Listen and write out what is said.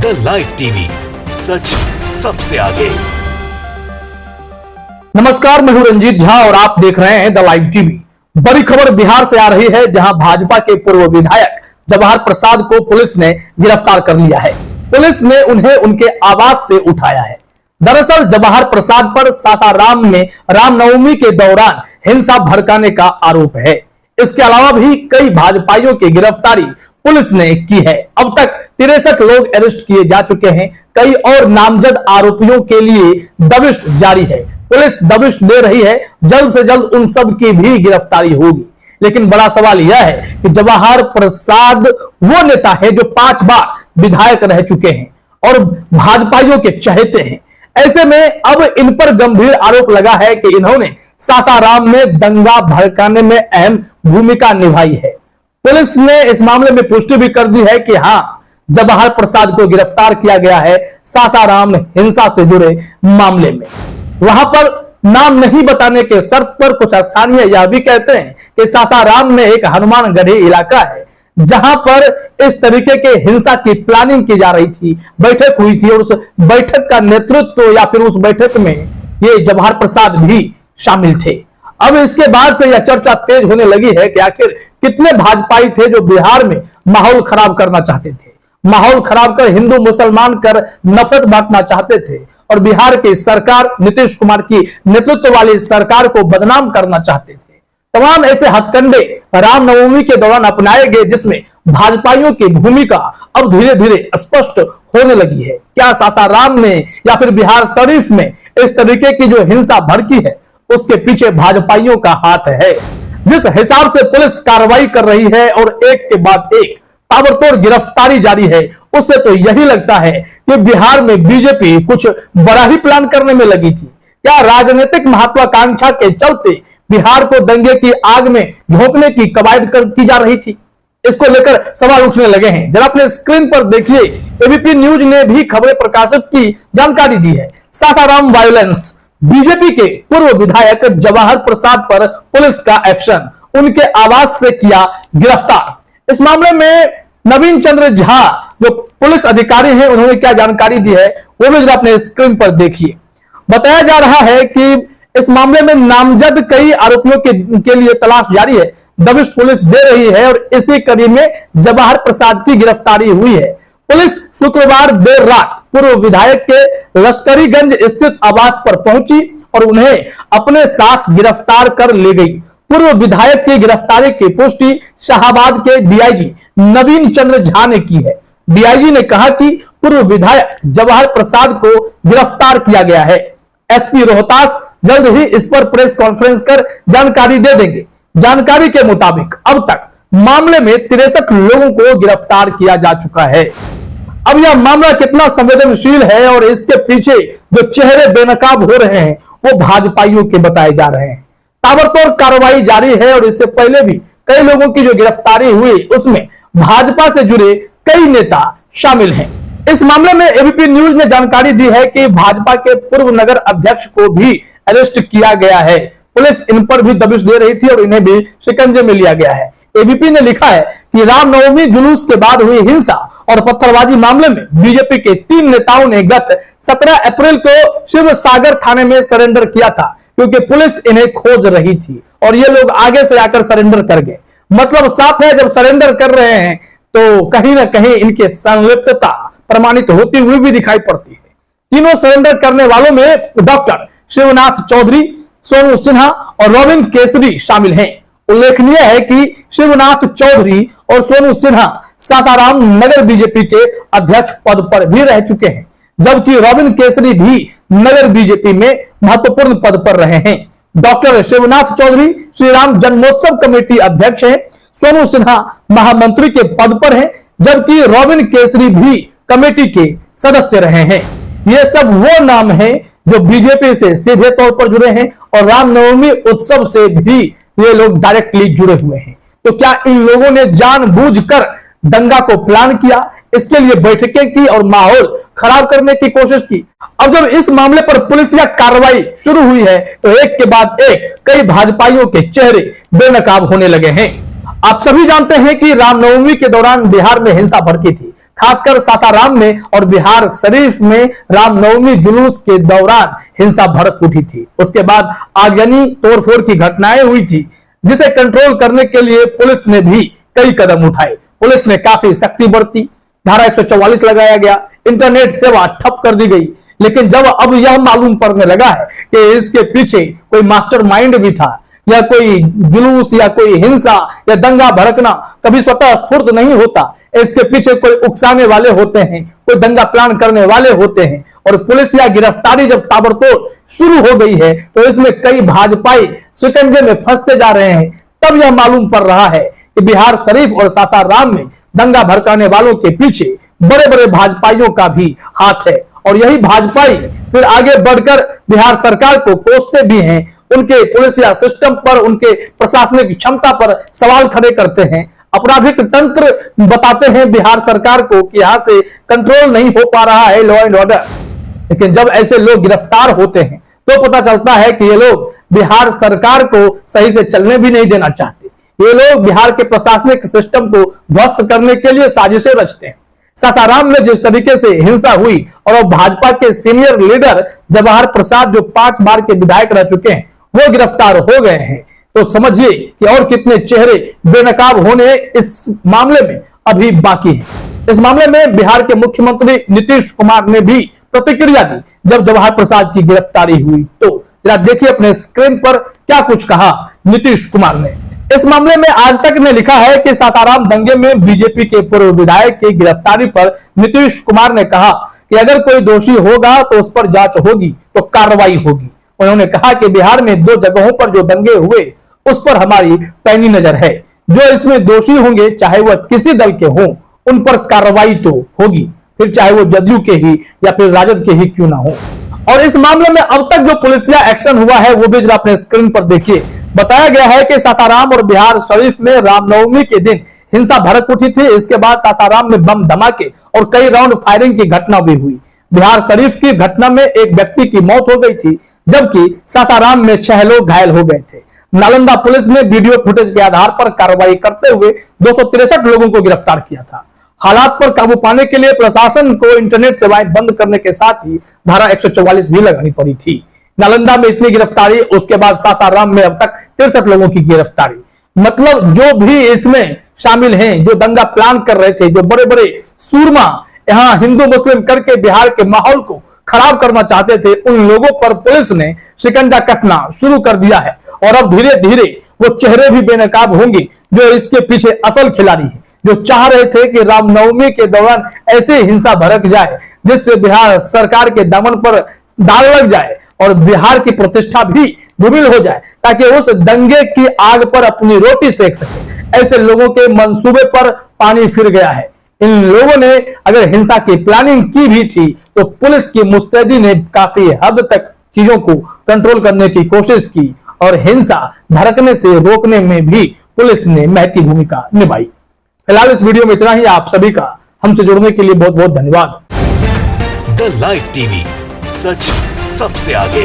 The live TV, सच सबसे आगे। नमस्कार, मैं हूं रंजीत झा और आप देख रहे हैं द लाइव टीवी। बड़ी खबर बिहार से आ रही है, जहां भाजपा के पूर्व विधायक जवाहर प्रसाद को पुलिस ने गिरफ्तार कर लिया है। पुलिस ने उन्हें उनके आवास से उठाया है। दरअसल जवाहर प्रसाद पर सासाराम में रामनवमी के दौरान हिंसा भड़काने का आरोप है। इसके अलावा भी कई भाजपाइयों की गिरफ्तारी पुलिस ने की है। अब तक 63 लोग अरेस्ट किए जा चुके हैं। कई और नामजद आरोपियों के लिए दबिश जारी है। पुलिस दबिश दे रही है, जल्द से जल्द उन सब की भी गिरफ्तारी होगी। लेकिन बड़ा सवाल यह है कि जवाहर प्रसाद वो नेता है जो 5 बार विधायक रह चुके हैं और भाजपाइयों के चहेते हैं। ऐसे में अब इन पर गंभीर आरोप लगा है कि इन्होंने सासाराम में दंगा भड़काने में अहम भूमिका निभाई है। पुलिस ने इस मामले में पुष्टि भी कर दी है कि हां, जवाहर प्रसाद को गिरफ्तार किया गया है सासाराम हिंसा से जुड़े मामले में। वहां पर नाम नहीं बताने के शर्त पर कुछ स्थानीय यह भी कहते हैं कि सासाराम में एक हनुमानगढ़ी इलाका है, जहां पर इस तरीके के हिंसा की प्लानिंग की जा रही थी, बैठक हुई थी और उस बैठक का नेतृत्व या फिर उस बैठक में ये जवाहर प्रसाद भी शामिल थे। अब इसके बाद से यह चर्चा तेज होने लगी है कि आखिर कितने भाजपाई थे जो बिहार में माहौल खराब करना चाहते थे, माहौल खराब कर हिंदू मुसलमान कर नफरत बांटना चाहते थे और बिहार की सरकार, नीतीश कुमार की नेतृत्व वाली सरकार को बदनाम करना चाहते थे। तमाम ऐसे हथकंडे रामनवमी के दौरान अपनाए गए, जिसमें भाजपाइयों की भूमिका अब धीरे धीरे स्पष्ट होने लगी है। क्या सासाराम में या फिर बिहार शरीफ में इस तरीके की जो हिंसा भड़की है, उसके पीछे भाजपाइयों का हाथ है? जिस हिसाब से पुलिस कार्रवाई कर रही है और एक के बाद एक ताबड़तोड़ गिरफ्तारी जारी है, उससे तो यही लगता है कि बिहार में बीजेपी कुछ बड़ा ही प्लान करने में लगी थी। क्या राजनीतिक महत्वाकांक्षा के चलते बिहार को दंगे की आग में झोंकने की कवायद की जा रही थी? इसको लेकर सवाल उठने लगे हैं। जरा अपने स्क्रीन पर देखिए, एबीपी न्यूज ने भी खबरें प्रकाशित की जानकारी दी है। सासाराम वायलेंस, बीजेपी के पूर्व विधायक जवाहर प्रसाद पर पुलिस का एक्शन, उनके आवास से किया गिरफ्तार। इस मामले में नवीन चंद्र झा जो पुलिस अधिकारी हैं, उन्होंने क्या जानकारी दी है वो भी जरा अपने स्क्रीन पर देखिए। बताया जा रहा है कि इस मामले में नामजद कई आरोपियों के लिए तलाश जारी है, दबिश पुलिस दे रही है और इसी कड़ी में जवाहर प्रसाद की गिरफ्तारी हुई है। पुलिस शुक्रवार देर रात पूर्व विधायक के लश्करीगंज स्थित आवास पर पहुंची और उन्हें अपने साथ गिरफ्तार कर ले गई। पूर्व विधायक की गिरफ्तारी की पुष्टि शाहबाद के डीआईजी नवीन चंद्र झा ने की है। डीआईजी ने कहा कि पूर्व विधायक जवाहर प्रसाद को गिरफ्तार किया गया है। एसपी रोहतास जल्द ही इस पर प्रेस कॉन्फ्रेंस कर जानकारी दे देंगे। जानकारी के मुताबिक अब तक मामले में 63 लोगों को गिरफ्तार किया जा चुका है। अब यह मामला कितना संवेदनशील है और इसके पीछे जो चेहरे बेनकाब हो रहे हैं वो भाजपाइयों के बताए जा रहे हैं। ताबड़तोड़ कार्रवाई जारी है और इससे पहले भी कई लोगों की जो गिरफ्तारी हुई, उसमें भाजपा से जुड़े कई नेता शामिल हैं। इस मामले में एबीपी न्यूज ने जानकारी दी है कि भाजपा के पूर्व नगर अध्यक्ष को भी अरेस्ट किया गया है। पुलिस इन पर भी दबिश दे रही थी और इन्हें भी शिकंजे में लिया गया है। एबीपी ने लिखा है कि रामनवमी जुलूस के बाद हुई हिंसा और पत्थरबाजी मामले में बीजेपी के 3 नेताओं ने गत 17 अप्रैल को शिव सागर थाने में सरेंडर किया था, क्योंकि पुलिस इन्हें खोज रही थी और ये लोग आगे से आकर सरेंडर कर गए। मतलब साफ है, जब सरेंडर कर रहे हैं तो कहीं ना कहीं इनकी संलिप्तता प्रमाणित होती हुई भी दिखाई पड़ती है। तीनों सरेंडर करने वालों में डॉक्टर शिवनाथ चौधरी, सोनू सिन्हा और रॉबिन केसरी शामिल हैं। उल्लेखनीय है कि शिवनाथ चौधरी और सोनू सिन्हा सासाराम नगर बीजेपी के अध्यक्ष पद पर भी रह चुके हैं, जबकि रॉबिन केसरी भी नगर बीजेपी में महत्वपूर्ण पद पर रहे हैं। डॉक्टर शिवनाथ चौधरी श्री राम जन्मोत्सव कमेटी अध्यक्ष हैं, सोनू सिन्हा महामंत्री के पद पर हैं, जबकि रॉबिन केसरी भी कमेटी के सदस्य रहे हैं। ये सब वो नाम हैं जो बीजेपी से सीधे तौर पर जुड़े हैं और रामनवमी उत्सव से भी ये लोग डायरेक्टली जुड़े हुए हैं। तो क्या इन लोगों ने जानबूझकर दंगा को प्लान किया, इसके लिए बैठकें की और माहौल खराब करने की कोशिश की? अब जब इस मामले पर पुलिस या कार्रवाई शुरू हुई है तो एक के बाद एक कई भाजपाइयों के चेहरे बेनकाब होने लगे हैं। आप सभी जानते हैं कि रामनवमी के दौरान बिहार में हिंसा भड़की थी, खासकर सासाराम में और बिहार शरीफ में रामनवमी जुलूस के दौरान हिंसा भड़क उठी थी। उसके बाद आगजनी तोड़फोड़ की घटनाएं हुई थी, जिसे कंट्रोल करने के लिए पुलिस ने भी कई कदम उठाए। पुलिस ने काफी सख्ती बरती, धारा 144 लगाया गया, इंटरनेट सेवा ठप कर दी गई। लेकिन जब अब यह मालूम पड़ने लगा है कि इसके पीछे कोई मास्टरमाइंड भी था, या कोई जुलूस या कोई हिंसा या दंगा भड़कना कभी स्वतः स्फूर्त नहीं होता, इसके पीछे कोई उकसाने वाले होते हैं, कोई दंगा प्लान करने वाले होते हैं, और पुलिस या गिरफ्तारी जब ताबड़तोड़ शुरू हो गई है तो इसमें कई भाजपाई शिकंजे में फंसते जा रहे हैं। तब यह मालूम पड़ रहा है कि बिहार शरीफ और सासाराम में दंगा भड़काने वालों के पीछे बड़े बड़े भाजपाइयों का भी हाथ है, और यही भाजपाई फिर आगे बढ़कर बिहार सरकार को कोसते भी हैं, उनके पुलिस या सिस्टम पर, उनके प्रशासनिक क्षमता पर सवाल खड़े करते हैं, आपराधिक तंत्र बताते हैं बिहार सरकार को कि यहां से कंट्रोल नहीं हो पा रहा है लॉ एंड ऑर्डर। लेकिन जब ऐसे लोग गिरफ्तार होते हैं तो पता चलता है कि ये लोग बिहार सरकार को सही से चलने भी नहीं देना चाहते। ये लोग बिहार के प्रशासनिक सिस्टम को ध्वस्त करने के लिए साजिशें रचते हैं। सासाराम में जिस तरीके से हिंसा हुई और अब भाजपा के सीनियर लीडर जवाहर प्रसाद, जो 5 बार के विधायक रह चुके हैं, वो गिरफ्तार हो गए हैं, तो समझिए कि और कितने चेहरे बेनकाब होने इस मामले में अभी बाकी हैं। इस मामले में बिहार के मुख्यमंत्री नीतीश कुमार ने भी प्रतिक्रिया दी जब जवाहर प्रसाद की गिरफ्तारी हुई। तो जरा देखिए अपने स्क्रीन पर क्या कुछ कहा नीतीश कुमार ने। इस मामले में आज तक ने लिखा है कि सासाराम दंगे में बीजेपी के पूर्व विधायक की गिरफ्तारी पर नीतीश कुमार ने कहा कि अगर कोई दोषी होगा तो उस पर जांच होगी, तो कार्रवाई होगी। उन्होंने कहा कि बिहार में 2 जगहों पर जो दंगे हुए उस पर हमारी पैनी नजर है। जो इसमें दोषी होंगे, चाहे वह किसी दल के हों, उन पर कार्रवाई तो होगी, फिर चाहे वो जदयू के ही या फिर राजद के ही क्यों ना हो। और इस मामले में अब तक जो पुलिसिया एक्शन हुआ है वो भी जरा अपने स्क्रीन पर देखिए। बताया गया है कि सासाराम और बिहार शरीफ में रामनवमी के दिन हिंसा भड़क उठी थी। इसके बाद सासाराम में बम धमाके और कई राउंड फायरिंग की घटना भी हुई। बिहार शरीफ की घटना में एक व्यक्ति की मौत हो गई थी, जबकि सासाराम में 6 लोग घायल हो गए थे। नालंदा पुलिस ने वीडियो फुटेज के आधार पर कार्रवाई करते हुए 263 लोगों को गिरफ्तार किया था। हालात पर काबू पाने के लिए प्रशासन को इंटरनेट सेवाएं बंद करने के साथ ही धारा 144 भी लगानी पड़ी थी। नालंदा में इतनी गिरफ्तारी, उसके बाद सासाराम में अब तक 63 लोगों की गिरफ्तारी। मतलब जो भी इसमें शामिल हैं, जो दंगा प्लान कर रहे थे, जो बड़े बड़े सूरमा यहाँ हिंदू मुस्लिम करके बिहार के माहौल को खराब करना चाहते थे, उन लोगों पर पुलिस ने शिकंजा कसना शुरू कर दिया है। और अब धीरे धीरे वो चेहरे भी बेनकाब होंगे जो इसके पीछे असल खिलाड़ी है, जो चाह रहे थे कि रामनवमी के दौरान ऐसे हिंसा भड़क जाए जिससे बिहार सरकार के दामन पर दाग लग जाए और बिहार की प्रतिष्ठा भी धूमिल हो जाए, ताकि उस दंगे की आग पर अपनी रोटी सेक सके। ऐसे लोगों के मंसूबे पर पानी फिर गया है। इन लोगों ने अगर हिंसा की प्लानिंग की भी थी तो पुलिस की मुस्तैदी ने काफी हद तक चीजों को कंट्रोल करने की कोशिश की और हिंसा भड़कने से रोकने में भी पुलिस ने महती भूमिका निभाई। फिलहाल इस वीडियो में इतना ही। आप सभी का हमसे जुड़ने के लिए बहुत बहुत धन्यवाद। द लाइव टीवी, सच सबसे आगे।